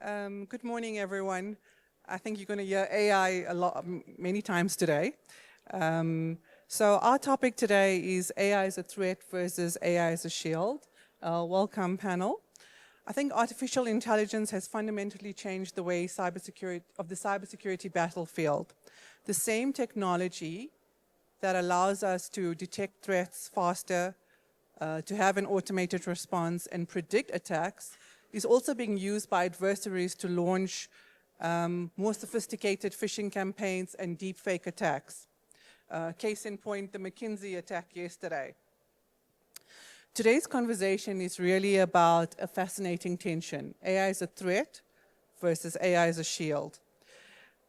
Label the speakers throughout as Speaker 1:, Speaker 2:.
Speaker 1: Good morning, everyone. I think you're going to hear AI many times today. So our topic today is AI as a threat versus AI as a shield. Welcome, panel. I think artificial intelligence has fundamentally changed the way the cybersecurity battlefield. The same technology that allows us to detect threats faster, to have an automated response and predict attacks is also being used by adversaries to launch more sophisticated phishing campaigns and deepfake attacks. Case in point, the McKinsey attack yesterday. Today's conversation is really about a fascinating tension. AI as a threat versus AI as a shield.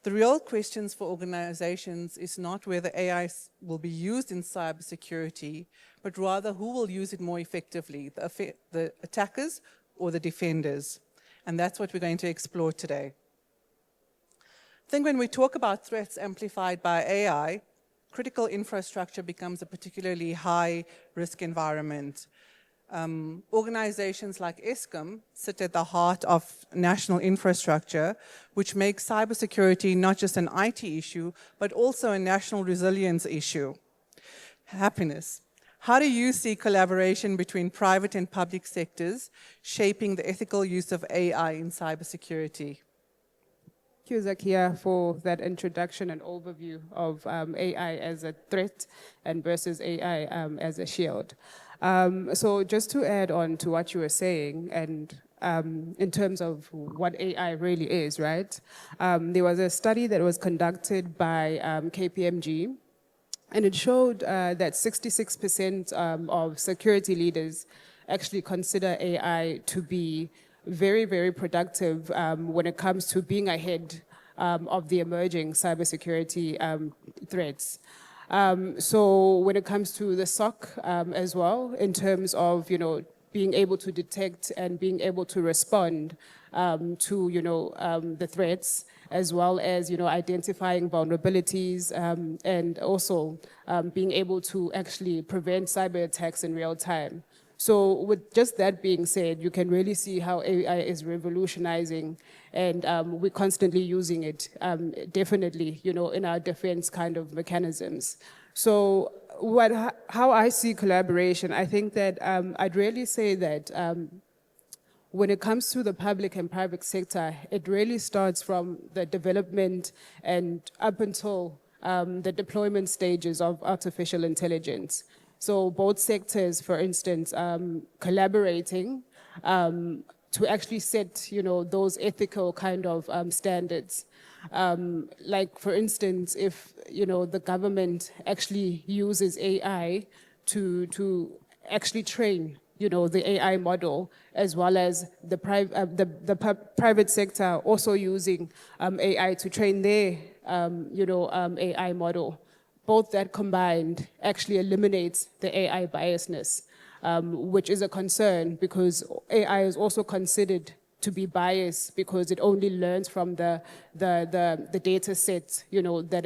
Speaker 1: The real questions for organizations is not whether AI will be used in cybersecurity, but rather who will use it more effectively, the attackers or the defenders. And that's what we're going to explore today. I think when we talk about threats amplified by AI, critical infrastructure becomes a particularly high risk environment. Organizations like Eskom sit at the heart of national infrastructure, which makes cybersecurity not just an IT issue, but also a national resilience issue. Happyness. How do you see collaboration between private and public sectors shaping the ethical use of AI in cybersecurity?
Speaker 2: Thank you, Zakiyya, for that introduction and overview of AI as a threat and versus AI as a shield. So just to add on to what you were saying, and in terms of what AI really is, right? There was a study that was conducted by KPMG, and it showed that 66% of security leaders actually consider AI to be very, very productive when it comes to being ahead of the emerging cybersecurity threats. So when it comes to the SOC as well, in terms of being able to detect and being able to respond to the threats, as well as identifying vulnerabilities and also being able to actually prevent cyber attacks in real time. So with just that being said, you can really see how AI is revolutionizing, and we're constantly using it, definitely, in our defense kind of mechanisms. So how I see collaboration, I think that I'd really say that when it comes to the public and private sector, it really starts from the development and up until the deployment stages of artificial intelligence. So both sectors, for instance, collaborating to actually set, those ethical kind of standards. Like, for instance, if, the government actually uses AI to actually train, the AI model, as well as the private sector also using AI to train their, AI model. Both that combined actually eliminates the AI biasness, which is a concern because AI is also considered to be biased because it only learns from the data set, that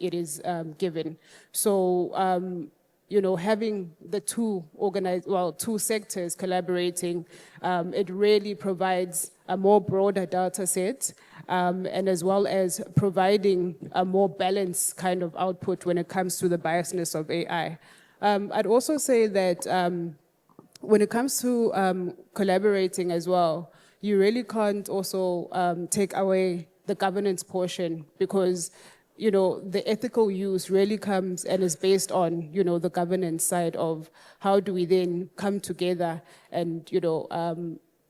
Speaker 2: it is given. So, having the two sectors collaborating, it really provides a more broader data set, and as well as providing a more balanced kind of output when it comes to the biasness of AI. I'd also say that when it comes to collaborating as well, you really can't also take away the governance portion because the ethical use really comes and is based on, the governance side of how do we then come together and,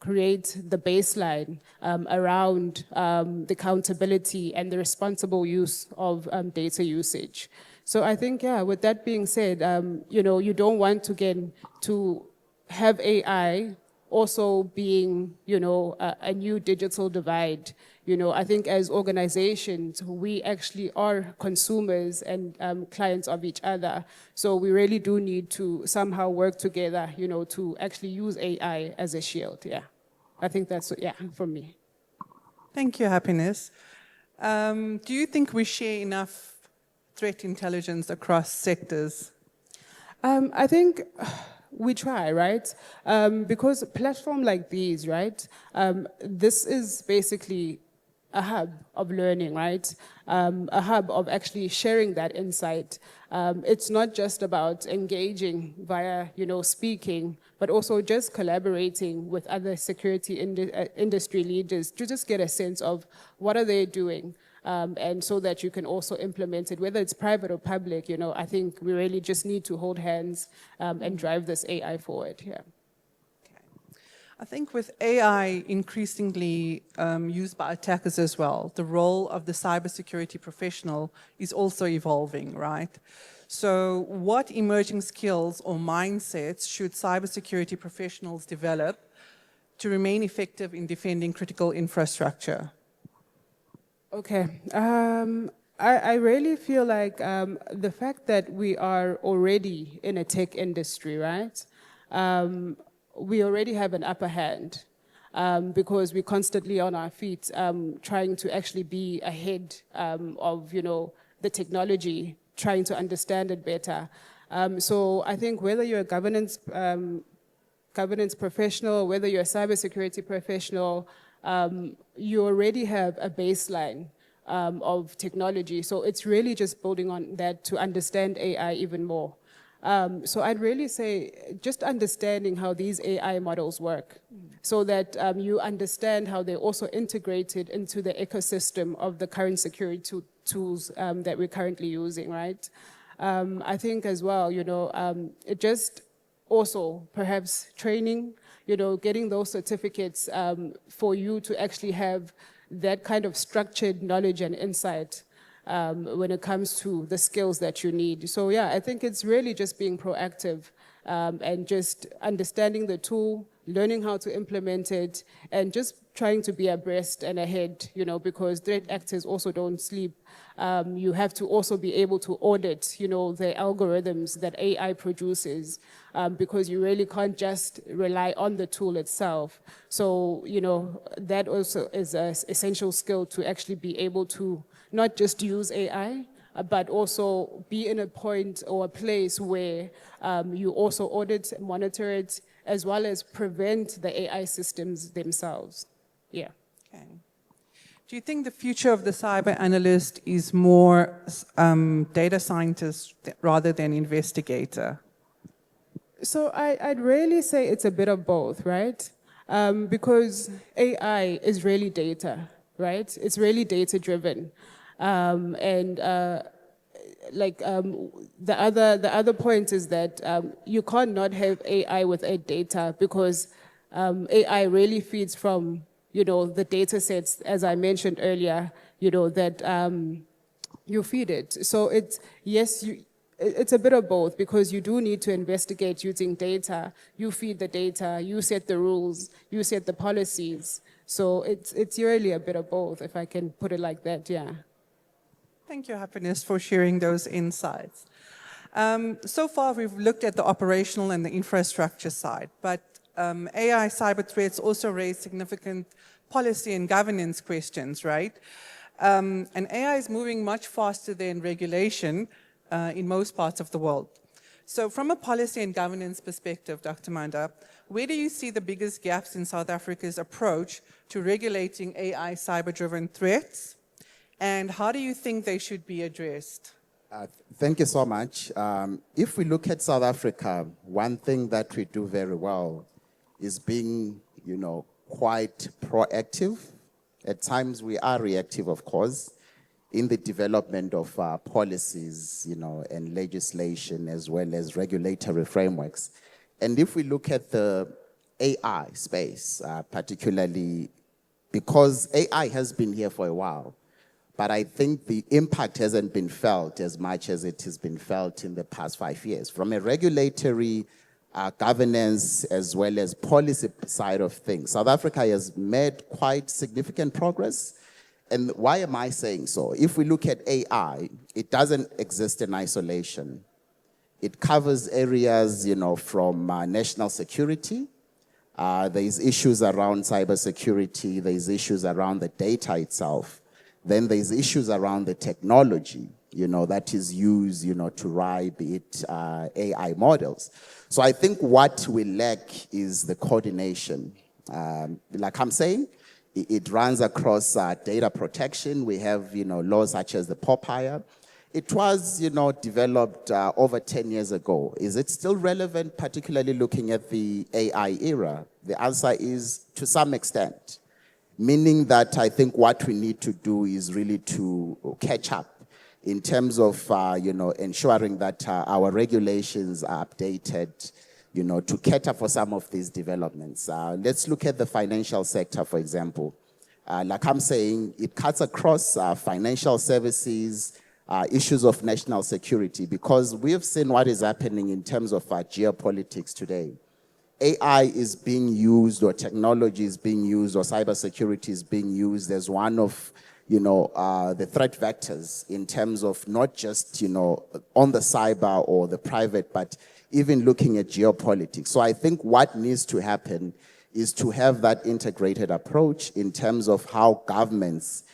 Speaker 2: create the baseline around the accountability and the responsible use of data usage. So I think, with that being said, you don't want to have AI also being, a new digital divide. I think as organizations, we actually are consumers and clients of each other. So we really do need to somehow work together, to actually use AI as a shield. Yeah, I think that's, from me.
Speaker 1: Thank you, Happyness. Do you think we share enough threat intelligence across sectors?
Speaker 2: I think we try, right? Because a platform like these, right? This is basically a hub of learning, right? A hub of actually sharing that insight. It's not just about engaging via, speaking, but also just collaborating with other security industry leaders to just get a sense of what are they doing, and so that you can also implement it, whether it's private or public. I think we really just need to hold hands and drive this AI forward. Yeah.
Speaker 1: I think with AI increasingly used by attackers as well, the role of the cybersecurity professional is also evolving, right? So what emerging skills or mindsets should cybersecurity professionals develop to remain effective in defending critical infrastructure?
Speaker 2: Okay. I really feel like the fact that we are already in a tech industry, right? We already have an upper hand because we're constantly on our feet trying to actually be ahead of, the technology, trying to understand it better. So I think whether you're a governance professional, whether you're a cybersecurity professional, you already have a baseline of technology. So it's really just building on that to understand AI even more. So I'd really say just understanding how these AI models work so that you understand how they're also integrated into the ecosystem of the current security tools that we're currently using, right? I think as well, it just also perhaps training, getting those certificates for you to actually have that kind of structured knowledge and insight when it comes to the skills that you need. So yeah, I think it's really just being proactive and just understanding the tool, learning how to implement it, and just trying to be abreast and ahead, because threat actors also don't sleep. You have to also be able to audit, the algorithms that AI produces, because you really can't just rely on the tool itself. So, that also is an essential skill to actually be able to not just use AI, but also be in a point or a place where you also audit, monitor it, as well as prevent the AI systems themselves. Yeah.
Speaker 1: Okay. Do you think the future of the cyber analyst is more data scientist rather than investigator?
Speaker 2: So I'd really say it's a bit of both, right? Because AI is really data, right? It's really data driven. The other point is that you can't not have AI without data because AI really feeds from, the data sets, as I mentioned earlier, that you feed it. So it's a bit of both because you do need to investigate using data. You feed the data, you set the rules, you set the policies. So it's really a bit of both, if I can put it like that, yeah.
Speaker 1: Thank you, Happyness, for sharing those insights. So far, we've looked at the operational and the infrastructure side, but AI cyber threats also raise significant policy and governance questions, right? And AI is moving much faster than regulation in most parts of the world. So from a policy and governance perspective, Dr. Manda, where do you see the biggest gaps in South Africa's approach to regulating AI cyber-driven threats? And how do you think they should be addressed?
Speaker 3: Thank you so much. If we look at South Africa, one thing that we do very well is being, quite proactive. At times we are reactive, of course, in the development of policies, and legislation as well as regulatory frameworks. And if we look at the AI space, particularly because AI has been here for a while, but I think the impact hasn't been felt as much as it has been felt in the past 5 years. From a regulatory governance as well as policy side of things, South Africa has made quite significant progress. And why am I saying so? If we look at AI, it doesn't exist in isolation. It covers areas, from national security. There's issues around cybersecurity. There's issues around the data itself. Then there's issues around the technology. that is used, to ride, be it AI models. So I think what we lack is the coordination. Like I'm saying, it runs across data protection. We have, laws such as the POPIA. It was, developed over 10 years ago. Is it still relevant, particularly looking at the AI era? The answer is to some extent, meaning that I think what we need to do is really to catch up in terms of, ensuring that our regulations are updated, to cater for some of these developments. Let's look at the financial sector, for example. Like I'm saying, it cuts across financial services, issues of national security, because we have seen what is happening in terms of geopolitics today. AI is being used, or technology is being used, or cybersecurity is being used as one of, the threat vectors in terms of not just, on the cyber or the private, but even looking at geopolitics. So I think what needs to happen is to have that integrated approach in terms of how governments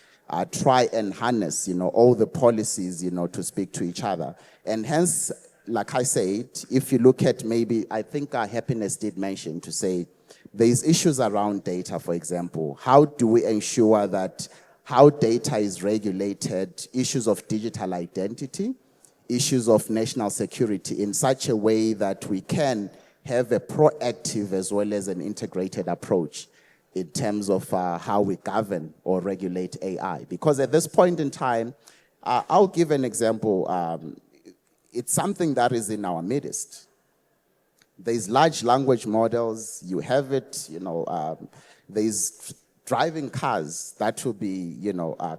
Speaker 3: try and harness, all the policies, to speak to each other. And hence, like I said, if you look at maybe, I think Happyness did mention to say, there's issues around data, for example. How do we ensure that how data is regulated, issues of digital identity, issues of national security in such a way that we can have a proactive as well as an integrated approach in terms of how we govern or regulate AI. Because at this point in time, I'll give an example. It's something that is in our midst. There's large language models, you have it, there's driving cars that will be,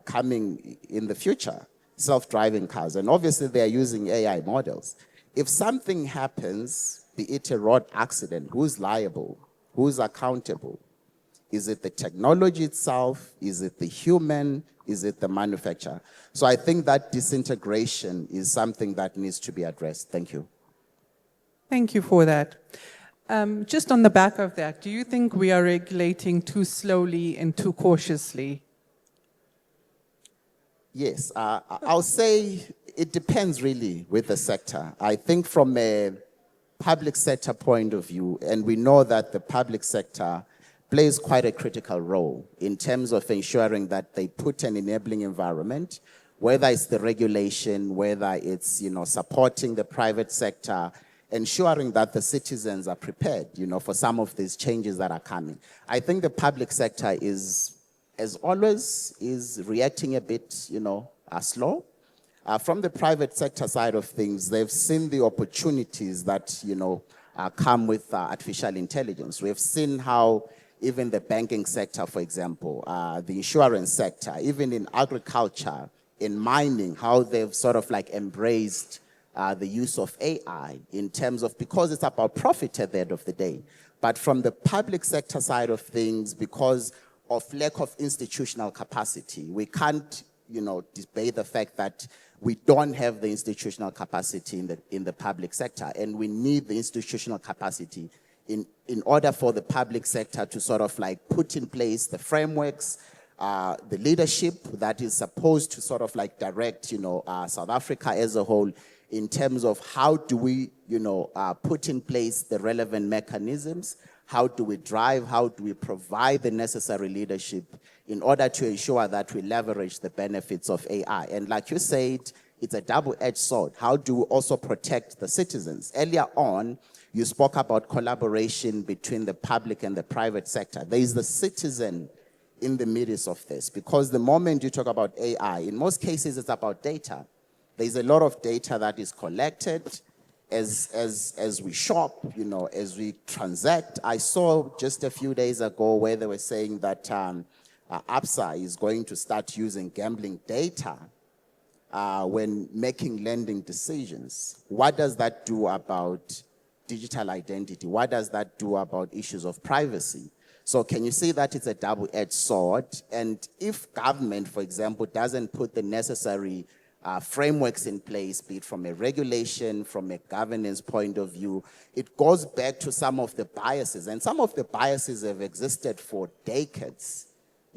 Speaker 3: coming in the future, self-driving cars. And obviously they are using AI models. If something happens, be it a road accident, who's liable? Who's accountable? Is it the technology itself? Is it the human? Is it the manufacturer? So I think that disintegration is something that needs to be addressed. Thank you.
Speaker 1: Thank you for that. Just on the back of that, do you think we are regulating too slowly and too cautiously?
Speaker 3: Yes, I'll say it depends really with the sector. I think from a public sector point of view, and we know that the public sector plays quite a critical role in terms of ensuring that they put an enabling environment, whether it's the regulation, whether it's, supporting the private sector, ensuring that the citizens are prepared, for some of these changes that are coming. I think the public sector is, as always, is reacting a bit, slow. From the private sector side of things, they've seen the opportunities that, come with artificial intelligence. We've seen how even the banking sector, for example, the insurance sector, even in agriculture, in mining, how they've sort of like embraced the use of AI in terms of, because it's about profit at the end of the day. But from the public sector side of things, because of lack of institutional capacity, we can't, debate the fact that we don't have the institutional capacity in the public sector, and we need the institutional capacity in order for the public sector to sort of like put in place the frameworks, the leadership that is supposed to sort of like direct, South Africa as a whole in terms of how do we, put in place the relevant mechanisms, how do we drive, how do we provide the necessary leadership in order to ensure that we leverage the benefits of AI. And like you said, it's a double-edged sword. How do we also protect the citizens? Earlier on, you spoke about collaboration between the public and the private sector. There is the citizen in the midst of this, because the moment you talk about AI, in most cases it's about data. There's a lot of data that is collected as we shop, as we transact. I saw just a few days ago where they were saying that ABSA is going to start using gambling data when making lending decisions. What does that do about digital identity? What does that do about issues of privacy? So can you see that it's a double-edged sword? And if government, for example, doesn't put the necessary frameworks in place, be it from a regulation, from a governance point of view, it goes back to some of the biases. And some of the biases have existed for decades.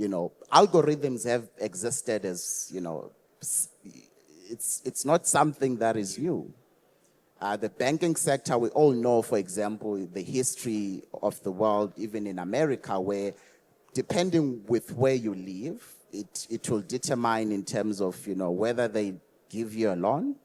Speaker 3: Algorithms have existed as, it's not something that is new. The banking sector, we all know, for example, the history of the world, even in America, where depending with where you live, it will determine in terms of, whether they give you a loan,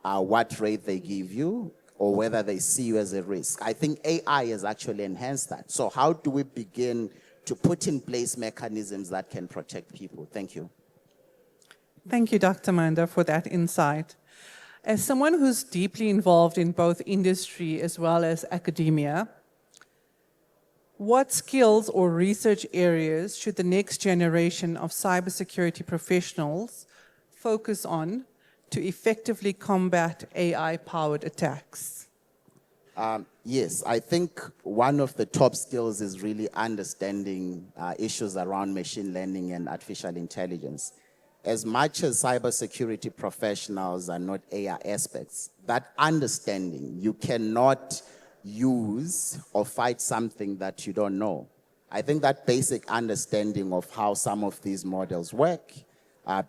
Speaker 3: what rate they give you, or whether they see you as a risk. I think AI has actually enhanced that. So how do we begin to put in place mechanisms that can protect people? Thank you.
Speaker 1: Thank you, Dr. Manda, for that insight. As someone who's deeply involved in both industry as well as academia, what skills or research areas should the next generation of cybersecurity professionals focus on to effectively combat AI-powered attacks?
Speaker 3: Yes, I think one of the top skills is really understanding issues around machine learning and artificial intelligence. As much as cybersecurity professionals are not AI experts, that understanding, you cannot use or fight something that you don't know. I think that basic understanding of how some of these models work,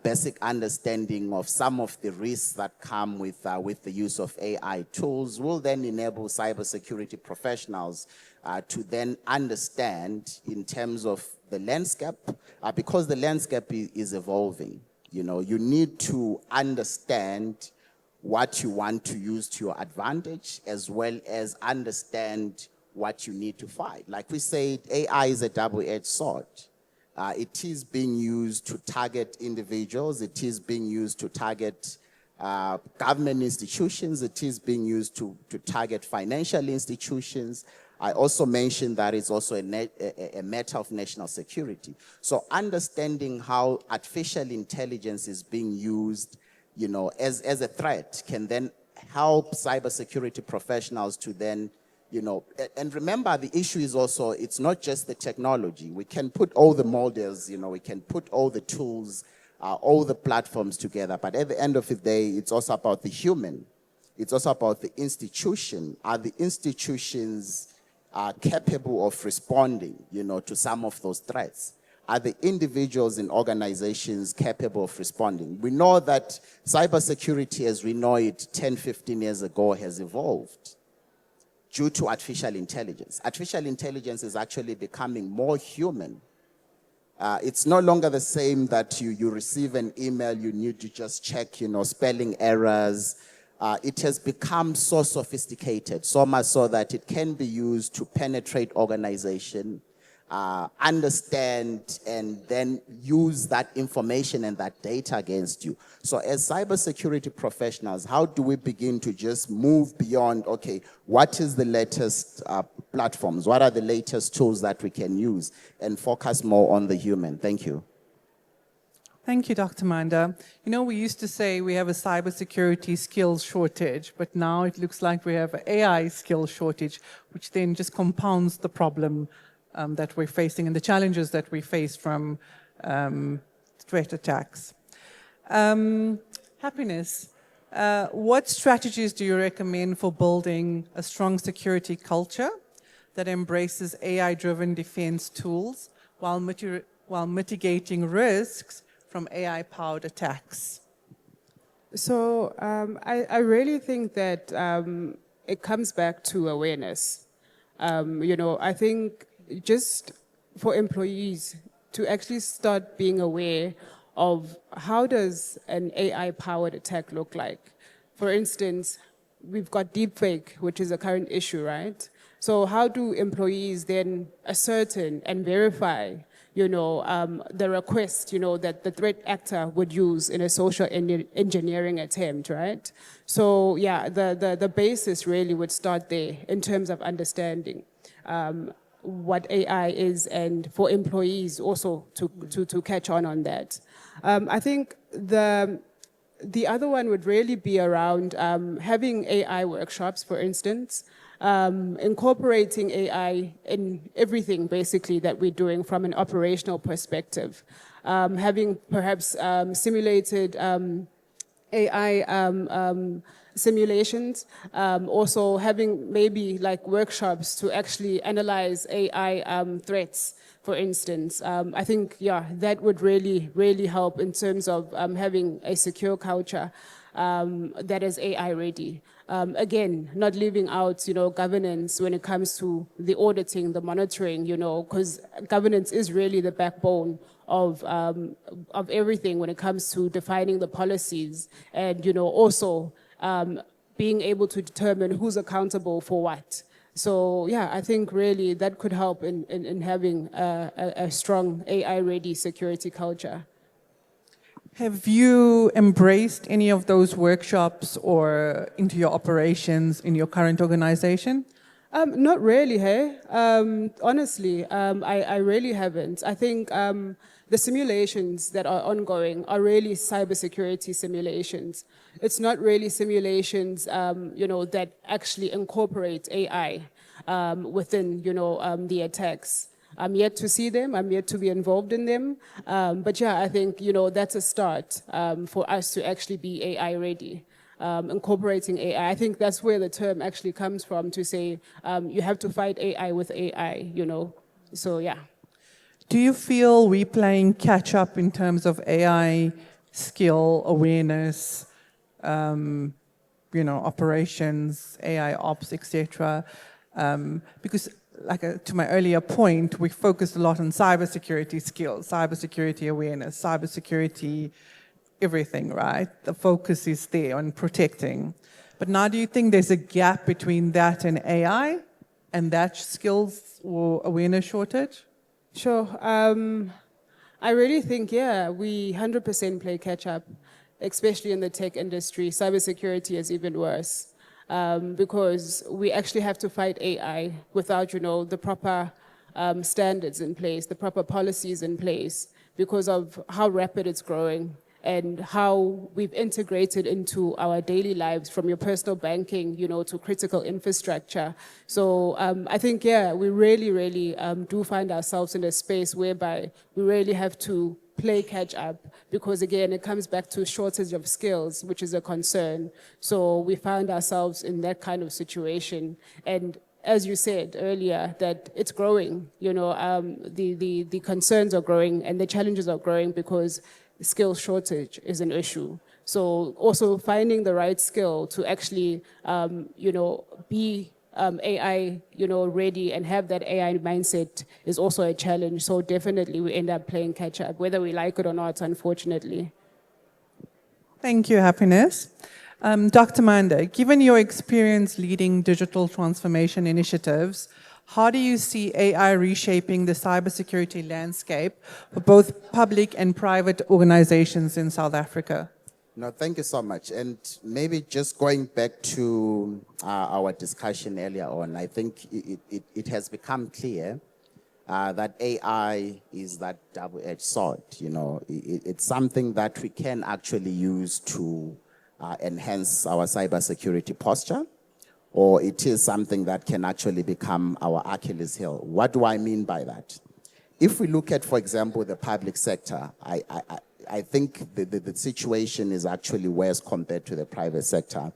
Speaker 3: basic understanding of some of the risks that come with the use of AI tools will then enable cybersecurity professionals to then understand in terms of the landscape, because the landscape is evolving. You need to understand what you want to use to your advantage, as well as understand what you need to fight. Like we said, AI is a double-edged sword. It is being used to target individuals. It is being used to target government institutions. It is being used to target financial institutions. I also mentioned that it's also a matter of national security. So understanding how artificial intelligence is being used, as a threat can then help cybersecurity professionals to then, and remember, the issue is also, it's not just the technology. We can put all the models, we can put all the tools, all the platforms together, but at the end of the day, it's also about the human. It's also about the institution. Are the institutions capable of responding, to some of those threats? Are the individuals in organizations capable of responding? We know that cybersecurity as we know it 10, 15 years ago has evolved due to artificial intelligence. Artificial intelligence is actually becoming more human. It's no longer the same that you receive an email, you need to just check, spelling errors. It has become so sophisticated, so much so that it can be used to penetrate organization, understand, and then use that information and that data against you. So as cybersecurity professionals, how do we begin to just move beyond, okay, what is the latest platforms? What are the latest tools that we can use, and focus more on the human? Thank you.
Speaker 1: Thank you, Dr. Manda. We used to say we have a cybersecurity skills shortage, but now it looks like we have an AI skills shortage, which then just compounds the problem that we're facing and the challenges that we face from threat attacks. Happyness, what strategies do you recommend for building a strong security culture that embraces AI-driven defense tools while mitigating risks from AI-powered attacks?
Speaker 2: So I really think that it comes back to awareness. I think just for employees to actually start being aware of how does an AI-powered attack look like. For instance, we've got deepfake, which is a current issue, right? So how do employees then ascertain and verify the request, that the threat actor would use in a social engineering attempt, right? So yeah, the basis really would start there in terms of understanding what AI is, and for employees also to catch on that. I think the other one would really be around having AI workshops, for instance, incorporating AI in everything basically that we're doing from an operational perspective. Having perhaps simulated AI simulations, also having maybe like workshops to actually analyze AI threats, for instance. I think, yeah, that would really, really help in terms of having a secure culture that is AI ready. Again, not leaving out, governance when it comes to the auditing, the monitoring, because governance is really the backbone of everything when it comes to defining the policies and, also being able to determine who's accountable for what. So yeah, I think really that could help in having a strong AI-ready security culture.
Speaker 1: Have you embraced any of those workshops or into your operations in your current organization?
Speaker 2: Not really, hey. Honestly, I really haven't. I think the simulations that are ongoing are really cybersecurity simulations. It's not really simulations, that actually incorporate AI within, the attacks. I'm yet to see them. I'm yet to be involved in them. But yeah, I think, that's a start for us to actually be AI ready. Incorporating AI. I think that's where the term actually comes from, to say you have to fight AI with AI, So yeah.
Speaker 1: Do you feel we're playing catch up in terms of AI skill, awareness, operations, AI ops, etc.? Because, to my earlier point, we focused a lot on cybersecurity skills, cybersecurity awareness, cybersecurity everything, right? The focus is there on protecting. But now, do you think there's a gap between that and AI, and that skills or awareness shortage?
Speaker 2: Sure. I really think, yeah, we 100% play catch up, especially in the tech industry. Cybersecurity is even worse because we actually have to fight AI without, the proper standards in place, the proper policies in place, because of how rapid it's growing and how we've integrated into our daily lives, from your personal banking, to critical infrastructure. So I think, yeah, we really, really do find ourselves in a space whereby we really have to play catch up, because again, it comes back to shortage of skills, which is a concern. So we found ourselves in that kind of situation. And as you said earlier, that it's growing, the concerns are growing and the challenges are growing because skill shortage is an issue. So also finding the right skill to actually, be AI, ready and have that AI mindset is also a challenge. So definitely we end up playing catch up, whether we like it or not, unfortunately.
Speaker 1: Thank you, Happyness. Dr. Manda, given your experience leading digital transformation initiatives, how do you see AI reshaping the cybersecurity landscape for both public and private organizations in South Africa?
Speaker 3: No, thank you so much. And maybe just going back to our discussion earlier on, I think it has become clear that AI is that double-edged sword. It's something that we can actually use to enhance our cybersecurity posture, or it is something that can actually become our Achilles heel. What do I mean by that? If we look at, for example, the public sector, I think the situation is actually worse compared to the private sector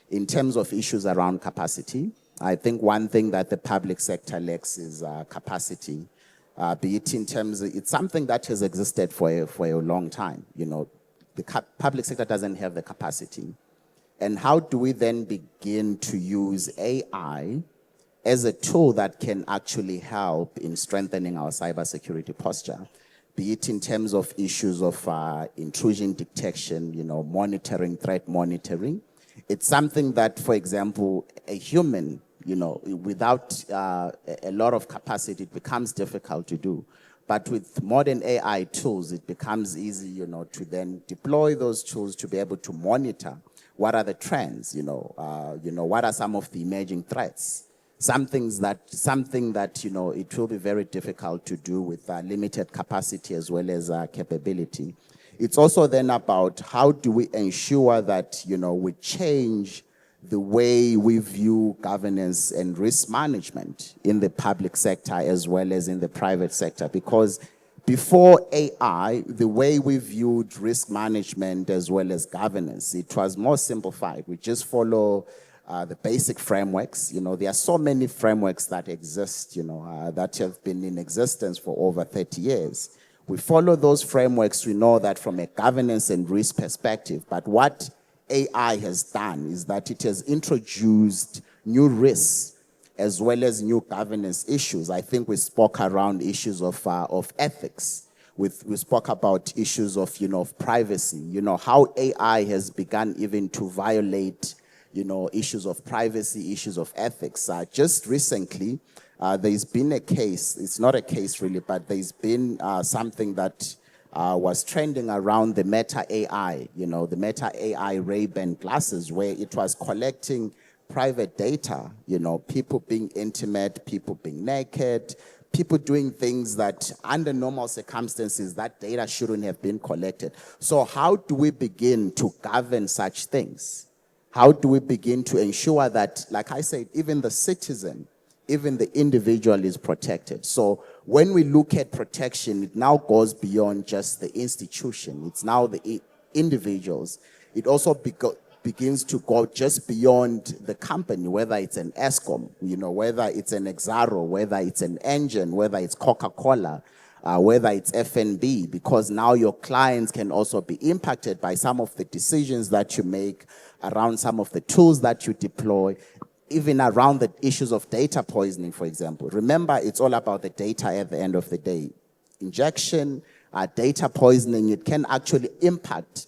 Speaker 3: in terms of issues around capacity. I think one thing that the public sector lacks is capacity, be it in terms of, it's something that has existed for a long time. The public sector doesn't have the capacity. And how do we then begin to use AI as a tool that can actually help in strengthening our cybersecurity posture, be it in terms of issues of intrusion detection, monitoring, threat monitoring? It's something that, for example, a human, without a lot of capacity, it becomes difficult to do. But with modern AI tools, it becomes easy, to then deploy those tools to be able to monitor what are the trends, what are some of the emerging threats. Something that, it will be very difficult to do with limited capacity as well as capability. It's also then about how do we ensure that, we change the way we view governance and risk management in the public sector as well as in the private sector, because before AI, the way we viewed risk management as well as governance, it was more simplified. We just follow the basic frameworks. There are so many frameworks that exist, that have been in existence for over 30 years. We follow those frameworks. We know that from a governance and risk perspective. But what AI has done is that it has introduced new risks as well as new governance issues. I think we spoke around issues of ethics. We spoke about issues of, of privacy, how AI has begun even to violate, issues of privacy, issues of ethics. Just recently, there's been a case, it's not a case really, but there's been something that was trending around the Meta AI, the Meta AI Ray-Ban glasses, where it was collecting private data, people being intimate, people being naked, people doing things that under normal circumstances, that data shouldn't have been collected. So how do we begin to govern such things? How do we begin to ensure that, like I said, even the citizen, even the individual is protected? So when we look at protection, it now goes beyond just the institution. It's now the individuals. It also begins to go just beyond the company, whether it's an Eskom, whether it's an Exaro, whether it's an engine, whether it's Coca-Cola, whether it's FNB, because now your clients can also be impacted by some of the decisions that you make around some of the tools that you deploy, even around the issues of data poisoning, for example. Remember, it's all about the data at the end of the day. Injection, data poisoning, it can actually impact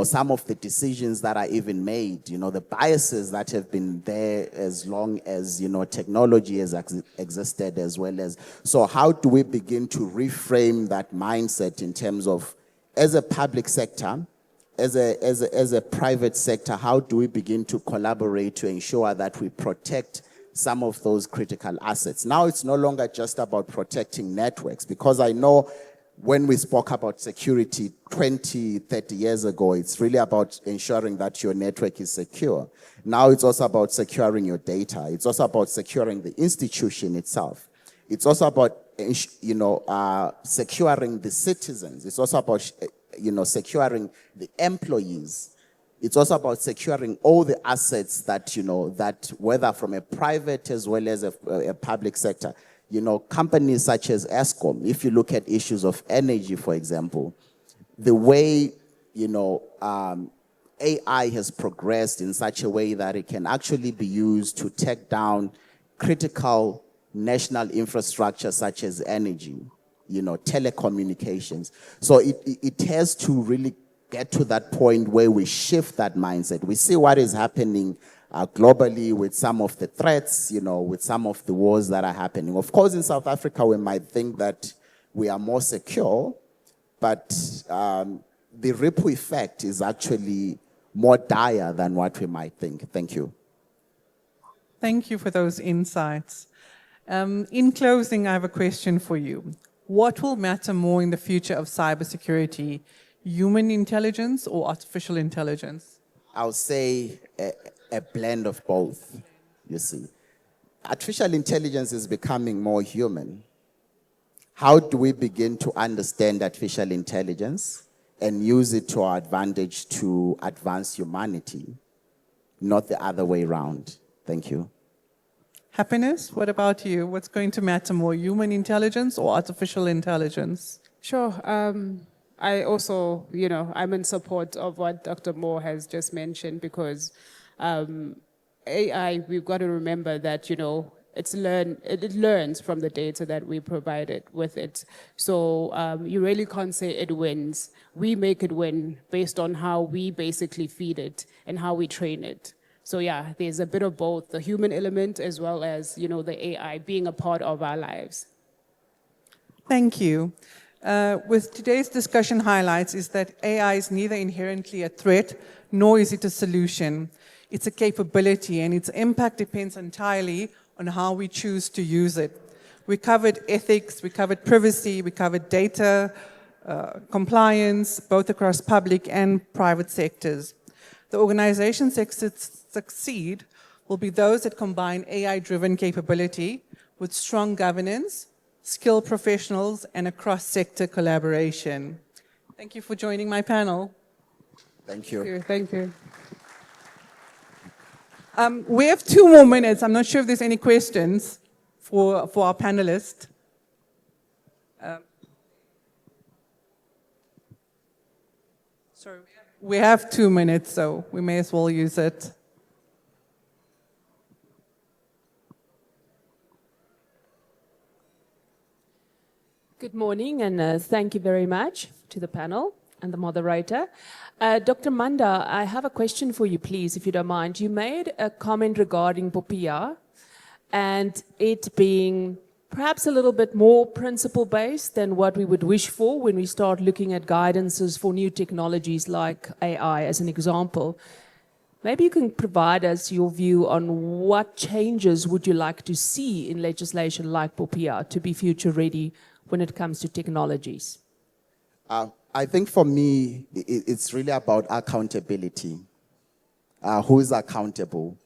Speaker 3: some of the decisions that are even made, the biases that have been there as long as, technology has existed as well as. So how do we begin to reframe that mindset in terms of, as a public sector, as a private sector, how do we begin to collaborate to ensure that we protect some of those critical assets? Now it's no longer just about protecting networks, because I know when we spoke about security 20, 30 years ago, it's really about ensuring that your network is secure. Now it's also about securing your data. It's also about securing the institution itself. It's also about, securing the citizens. It's also about, securing the employees. It's also about securing all the assets that, that whether from a private as well as a public sector. Companies such as Eskom, if you look at issues of energy, for example, the way, AI has progressed in such a way that it can actually be used to take down critical national infrastructure such as energy, telecommunications. So it has to really get to that point where we shift that mindset. We see what is happening globally with some of the threats, with some of the wars that are happening. Of course, in South Africa, we might think that we are more secure, but the ripple effect is actually more dire than what we might think. Thank you.
Speaker 1: Thank you for those insights. In closing, I have a question for you. What will matter more in the future of cybersecurity, human intelligence or artificial intelligence?
Speaker 3: I'll say a blend of both, you see. Artificial intelligence is becoming more human. How do we begin to understand artificial intelligence and use it to our advantage to advance humanity, not the other way around? Thank you.
Speaker 2: Happyness, what about you? What's going to matter more, human intelligence or artificial intelligence?
Speaker 4: Sure. I also, I'm in support of what Dr. Moore has just mentioned, because AI, we've got to remember that, it learns from the data that we provided with it. So you really can't say it wins. We make it win based on how we basically feed it and how we train it. So yeah, there's a bit of both, the human element as well as, the AI being a part of our lives.
Speaker 2: Thank you. With today's discussion highlights is that AI is neither inherently a threat, nor is it a solution. It's a capability, and its impact depends entirely on how we choose to use it. We covered ethics, we covered privacy, we covered data compliance, both across public and private sectors. The organizations that succeed will be those that combine AI-driven capability with strong governance,
Speaker 1: skilled professionals, and a cross-sector collaboration. Thank you for joining my panel.
Speaker 3: Thank you.
Speaker 2: Thank you.
Speaker 1: We have 2 more minutes. I'm not sure if there's any questions for our panelists. Sorry, we have 2 minutes, so we may as well use it.
Speaker 5: Good morning, and thank you very much to the panel and the moderator. Dr. Manda, I have a question for you, please, if you don't mind. You made a comment regarding POPIA and it being perhaps a little bit more principle-based than what we would wish for when we start looking at guidances for new technologies like AI, as an example. Maybe you can provide us your view on what changes would you like to see in legislation like POPIA to be future-ready when it comes to technologies?
Speaker 3: I think for me, it's really about accountability. Who is accountable?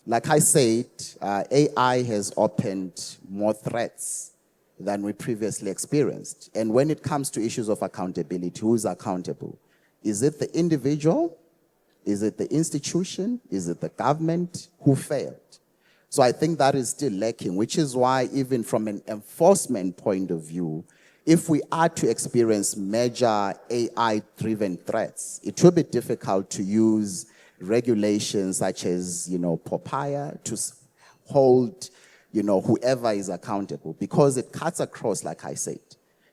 Speaker 3: Like I said, AI has opened more threats than we previously experienced. And when it comes to issues of accountability, who is accountable? Is it the individual? Is it the institution? Is it the government? Who failed? So I think that is still lacking, which is why even from an enforcement point of view, if we are to experience major AI-driven threats, it will be difficult to use regulations such as, POPIA to hold, whoever is accountable, because it cuts across, like I said.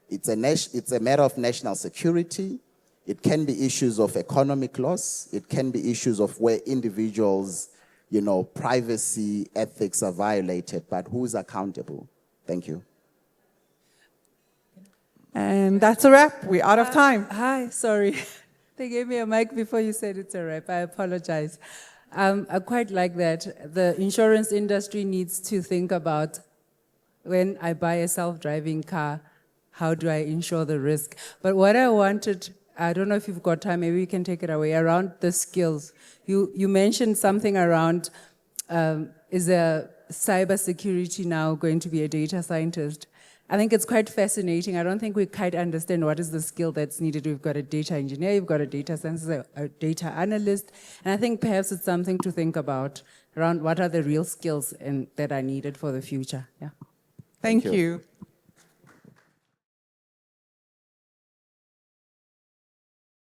Speaker 3: It's a matter of national security. It can be issues of economic loss. It can be issues of where individuals, privacy, ethics are violated, but who's accountable? Thank you.
Speaker 1: And that's a wrap. We're out of time.
Speaker 6: Hi, sorry. They gave me a mic before you said it's a wrap. I apologize. I quite like that. The insurance industry needs to think about, when I buy a self-driving car, how do I insure the risk? But what I wanted, I don't know if you've got time, maybe you can take it away, around the skills. You mentioned something around, is there cybersecurity now going to be a data scientist? I think it's quite fascinating. I don't think we quite understand what is the skill that's needed. We've got a data engineer, you've got a data scientist, a data analyst, and I think perhaps it's something to think about around what are the real skills that are needed for the future. Yeah.
Speaker 1: Thank you.